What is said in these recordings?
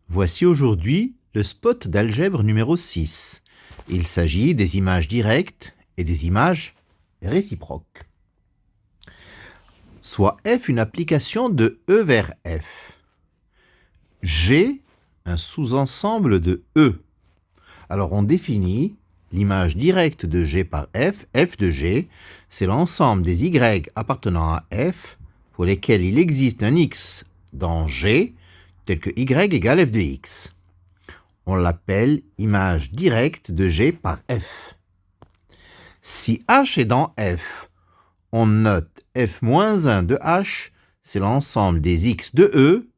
Voici aujourd'hui le spot d'algèbre numéro 6. Il s'agit des images directes et des images réciproques. Soit F une application de E vers F. G un sous-ensemble de E. Alors on définit l'image directe de G par F. F de G, c'est l'ensemble des Y appartenant à F pour lesquels il existe un X dans G, tel que Y égale F de X. On l'appelle image directe de G par F. Si H est dans F, on note F-1 de H, c'est l'ensemble des X de E,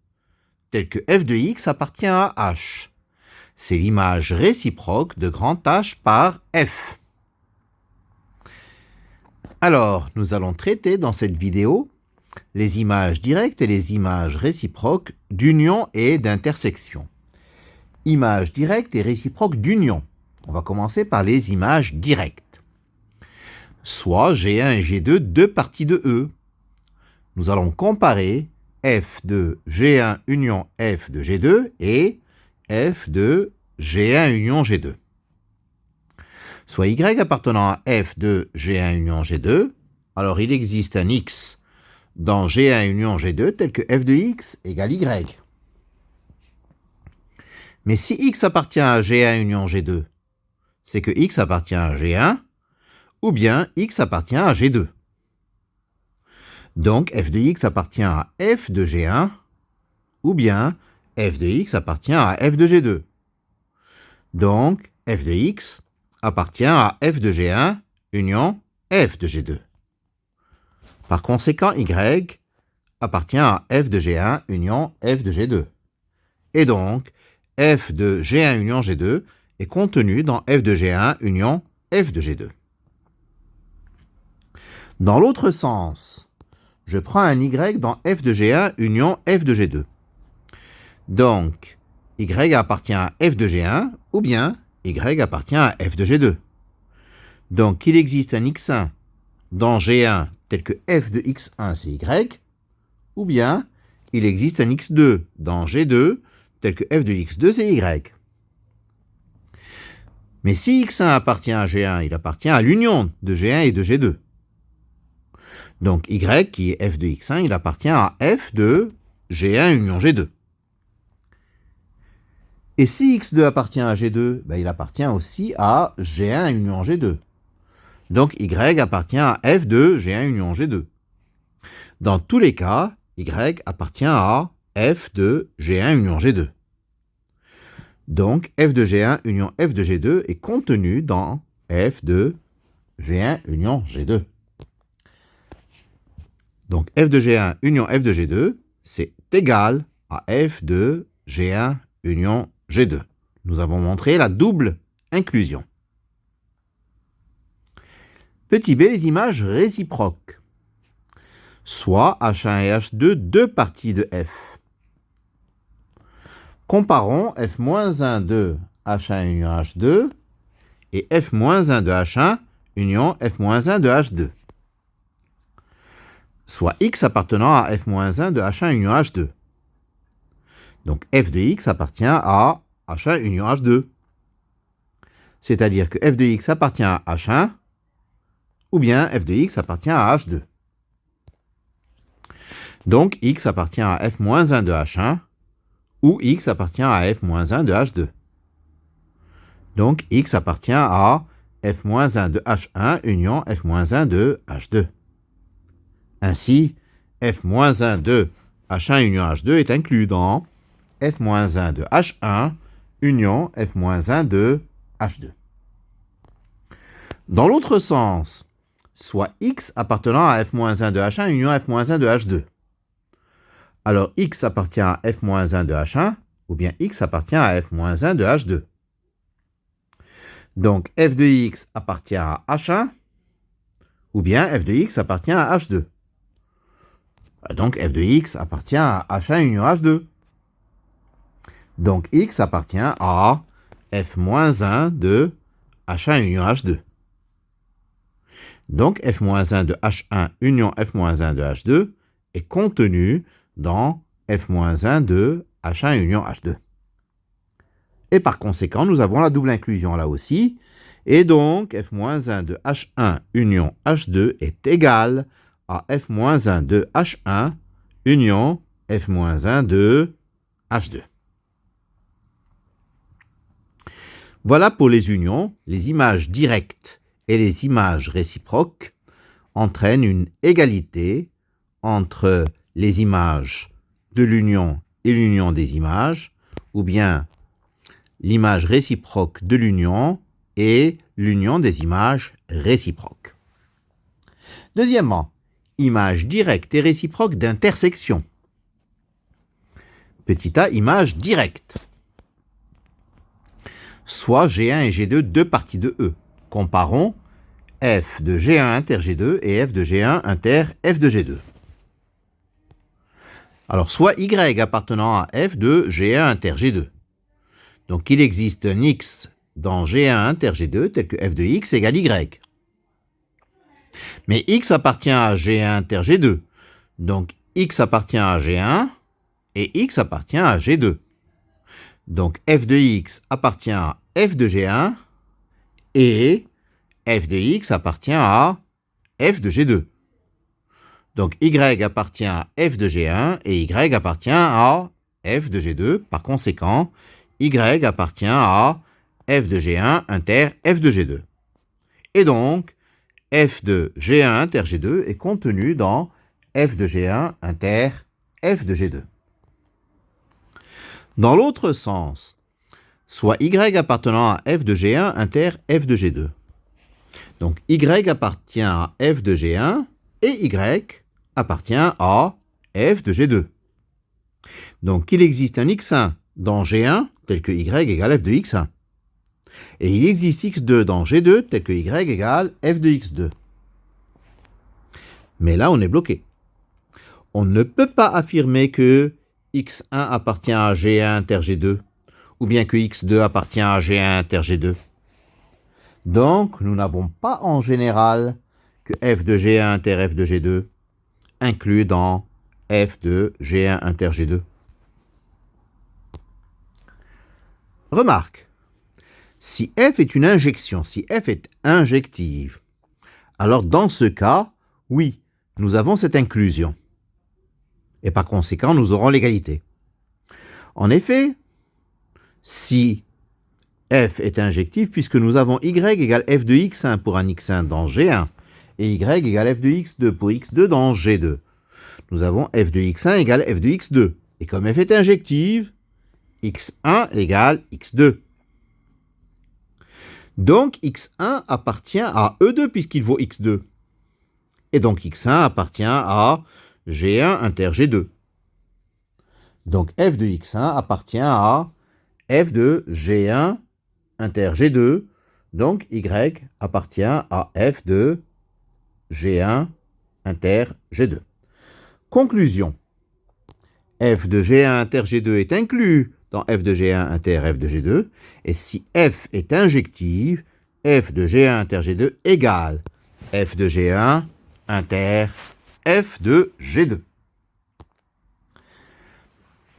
tel que F de X appartient à H. C'est l'image réciproque de grand H par F. Alors, nous allons traiter dans cette vidéo les images directes et les images réciproques d'union et d'intersection. Images directes et réciproques d'union. On va commencer par les images directes. Soit G1 et G2, deux parties de E. Nous allons comparer F de G1 union F de G2 et F de G1 union G2. Soit Y appartenant à F de G1 union G2, alors il existe un X dans G1 union G2 tel que F de X égale Y. Mais si X appartient à G1 union G2, c'est que X appartient à G1 ou bien X appartient à G2. Donc F de X appartient à F de G1 ou bien F de X appartient à F de G2. Donc F de X appartient à F de G1 union F de G2. Par conséquent, Y appartient à F de G1 union F de G2. Et donc, F de G1 union G2 est contenu dans F de G1 union F de G2. Dans l'autre sens, je prends un Y dans F de G1 union F de G2. Donc, Y appartient à F de G1 ou bien Y appartient à F de G2. Donc, il existe un X1 dans G1 tel que F de X1 c'est Y, ou bien il existe un X2 dans G2 tel que F de X2 c'est Y. Mais si X1 appartient à G1, il appartient à l'union de G1 et de G2. Donc Y, qui est F de X1, il appartient à F de G1 union G2. Et si X2 appartient à G2, il appartient aussi à G1 union G2. Donc Y appartient à F de G1 union G2. Dans tous les cas, Y appartient à F de G1 union G2. Donc F de G1 union F de G2 est contenu dans F de G1 union G2. Donc F de G1 union F de G2, c'est égal à F de G1 union G2. Nous avons montré la double inclusion. Petit b, les images réciproques. Soit H1 et H2, deux parties de F. Comparons F-1 de H1 union H2 et F-1 de H1 union F-1 de H2. Soit X appartenant à F-1 de H1 union H2. Donc F de X appartient à H1 union H2. C'est-à-dire que F de X appartient à H1 ou bien F de X appartient à H2. Donc X appartient à F-1 de H1 ou X appartient à F-1 de H2. Donc X appartient à F-1 de H1 union F-1 de H2. Ainsi, F-1 de H1 union H2 est inclus dans F-1 de H1 union F-1 de H2. Dans l'autre sens, soit X appartenant à F-1 de H1 union F-1 de H2. Alors X appartient à F-1 de H1 ou bien X appartient à F-1 de H2. Donc F de X appartient à H1 ou bien F de X appartient à H2. Donc F de X appartient à H1 union H2. Donc X appartient à F-1 de H1 union H2. Donc F-1 de H1 union F-1 de H2 est contenu dans F-1 de H1 union H2. Et par conséquent, nous avons la double inclusion là aussi. Et donc, f-1 de H1 union H2 est égal à f-1 de H1 union f-1 de H2. Voilà pour les unions. Les images directes et les images réciproques entraînent une égalité entre les images de l'union et l'union des images, ou bien l'image réciproque de l'union et l'union des images réciproques. Deuxièmement, image directe et réciproque d'intersection. Petit a, image directe. Soit G1 et G2, deux parties de E. Comparons f de G1 inter G2 et f de G1 inter f de G2. Alors, soit Y appartenant à f de G1 inter G2. Donc, il existe un X dans G1 inter G2 tel que f de X égale Y. Mais X appartient à G1 inter G2. Donc, X appartient à G1 et X appartient à G2. Donc, f de X appartient à f de G1 et f de X appartient à f de G2. Donc, Y appartient à f de G1 et Y appartient à f de G2. Par conséquent, Y appartient à f de G1 inter f de G2. Et donc, f de G1 inter G2 est contenu dans f de G1 inter f de G2. Dans l'autre sens, soit Y appartenant à f de G1 inter f de G2. Donc, Y appartient à f de G1 et Y appartient à f de G2. Donc, il existe un X1 dans G1 tel que Y égale f de X1. Et il existe X2 dans G2 tel que Y égale f de X2. Mais là, on est bloqué. On ne peut pas affirmer que X1 appartient à G1 inter G2 ou bien que X2 appartient à G1 inter G2. Donc, nous n'avons pas en général que f de G1 inter f de G2 inclus dans f de G1 inter G2. Remarque, si f est une injection, si f est injective, alors dans ce cas, oui, nous avons cette inclusion. Et par conséquent, nous aurons l'égalité. En effet, si f est injectif, puisque nous avons y égale f de x1 pour un x1 dans G1, et y égale f de x2 pour x2 dans G2. Nous avons f de x1 égale f de x2. Et comme f est injective, x1 égale x2. Donc x1 appartient à E2 puisqu'il vaut x2. Et donc x1 appartient à G1 inter G2. Donc f de x1 appartient à f de G1 inter G2. Donc y appartient à f de G1 inter G2. Conclusion. F de G1 inter G2 est inclus dans f de G1 inter f de G2. Et si f est injective, f de G1 inter G2 égale f de G1 inter f de G2.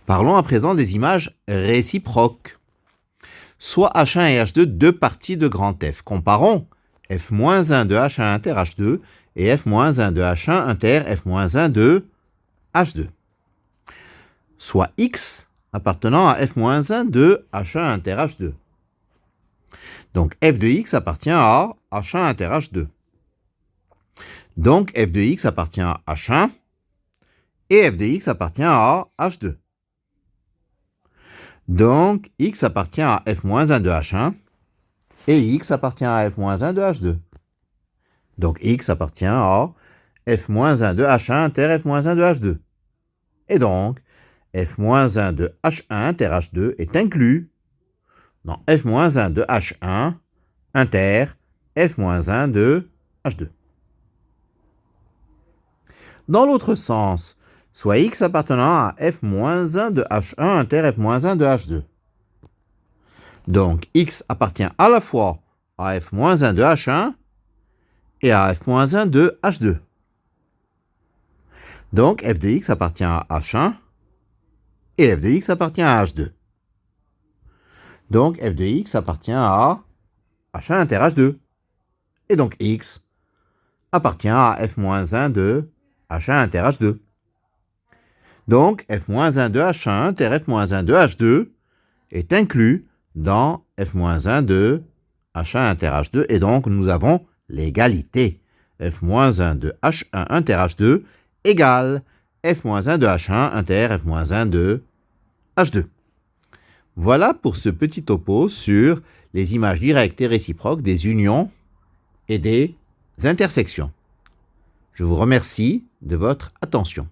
Parlons à présent des images réciproques. Soit H1 et H2, deux parties de grand F. Comparons f-1 de H1 inter H2 et f-1 de H1 inter f-1 de H2. Soit X appartenant à f-1 de H1 inter H2. Donc f de X appartient à H1 inter H2. Donc f de X appartient à H1 et f de X appartient à H2. Donc X appartient à f-1 de H1 et X appartient à f-1 de H2. Donc X appartient à f-1 de H1 inter f-1 de H2. Et donc f-1 de H1 inter H2 est inclus dans f-1 de H1 inter f-1 de H2. Dans l'autre sens, soit X appartenant à f-1 de H1 inter f-1 de H2. Donc X appartient à la fois à f-1 de H1 et à f-1 de H2. Donc f de X appartient à H1 et f de X appartient à H2. Donc f de x appartient à h1 inter h2. Et donc x appartient à f-1 de h1 inter h2. Donc f-1 de h1 inter f-1 de h2 est inclus dans f-1 de h1 inter h2. Et donc nous avons l'égalité. f-1 de h1 inter h2 égale f-1 de h1 inter f-1 de h2. Voilà pour ce petit topo sur les images directes et réciproques des unions et des intersections. Je vous remercie de votre attention.